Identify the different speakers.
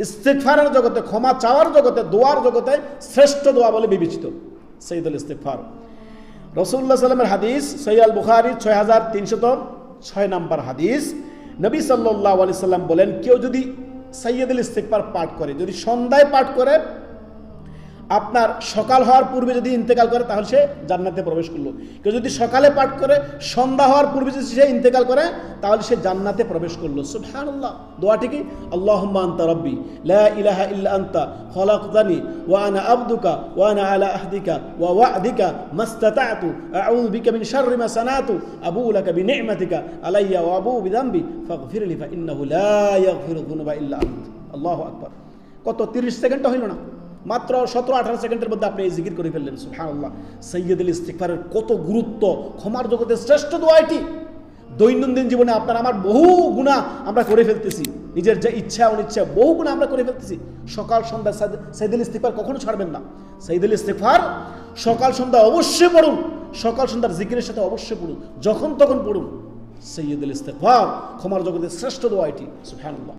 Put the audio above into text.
Speaker 1: ইস্তিগফারের জগতে, ক্ষমা চাওয়ার জগতে, দোয়ার জগতে শ্রেষ্ঠ দোয়া বলে বিবেচিত সাইয়্যিদুল ইস্তিগফার। রাসূলুল্লাহ সাল্লামের হাদিস, সহিহ আল বুখারী 6306 নম্বর হাদিস, নবী সাল্লাল্লাহু আলাইহি সাল্লাম বলেন, কেউ যদি সাইয়্যিদুল ইস্তিগফার পাঠ করে, যদি সন্ধ্যায় পাঠ করে, আপনার সকাল হওয়ার পূর্বে যদি ইন্তেকাল করে, তাহলে সে জান্নাতে প্রবেশ করলো। কেউ যদি সকালে পাঠ করে, সন্ধ্যা হওয়ার পূর্বে যদি সে ইন্তেকাল করে, তাহলে সে জান্নাতে প্রবেশ করলো। সুবহানাল্লাহ। দোয়াটি কি? আল্লাহুম্মা আনতা রাব্বি লা ইলাহা ইল্লা আনতা খলাকতানি ওয়া আনা আবদুকা ওয়া আনা আলা আহদিকা ওয়া ওয়া'দিকা মাস্তাতা'তু আউযু বিকা মিন শাররি মা সানাতু আবুউ লাকা বিনি'মাতিকা আলাইয়া ওয়া আবুউ বিযামবি ফাগফিরলি ফা ইন্নাহু লা ইয়াগফিরু যুনুবা ইল্লা আনত। আল্লাহু আকবার। কত 30 সেকেন্ডও হইল না, মাত্র 17-18 সেকেন্ডের মধ্যে আপনি এই জিকির করে ফেললেন। সুবহানাল্লাহ। সাইয়্যিদুল ইস্তিগফারের কত গুরুত্ব! ক্ষমার জগতে শ্রেষ্ঠ দোয়া এটি। দৈনন্দিন জীবনে আপনার আমার বহু গুনাহ আমরা করে ফেলতেছি, নিজের যে ইচ্ছা অনিচ্ছা বহু গুনাহ আমরা করে ফেলতেছি। সকাল সন্ধ্যা সাইয়্যিদুল ইস্তিগফার কখনো ছাড়বেন না। সাইয়্যিদুল ইস্তিগফার সকাল সন্ধ্যা অবশ্যই পড়ুন, সকাল সন্ধ্যার জিকিরের সাথে অবশ্যই পড়ুন, যখন তখন পড়ুন। সাইয়্যিদুল ইস্তিগফার ক্ষমার জগতে শ্রেষ্ঠ দোয়া এটি। সুবহানাল্লাহ।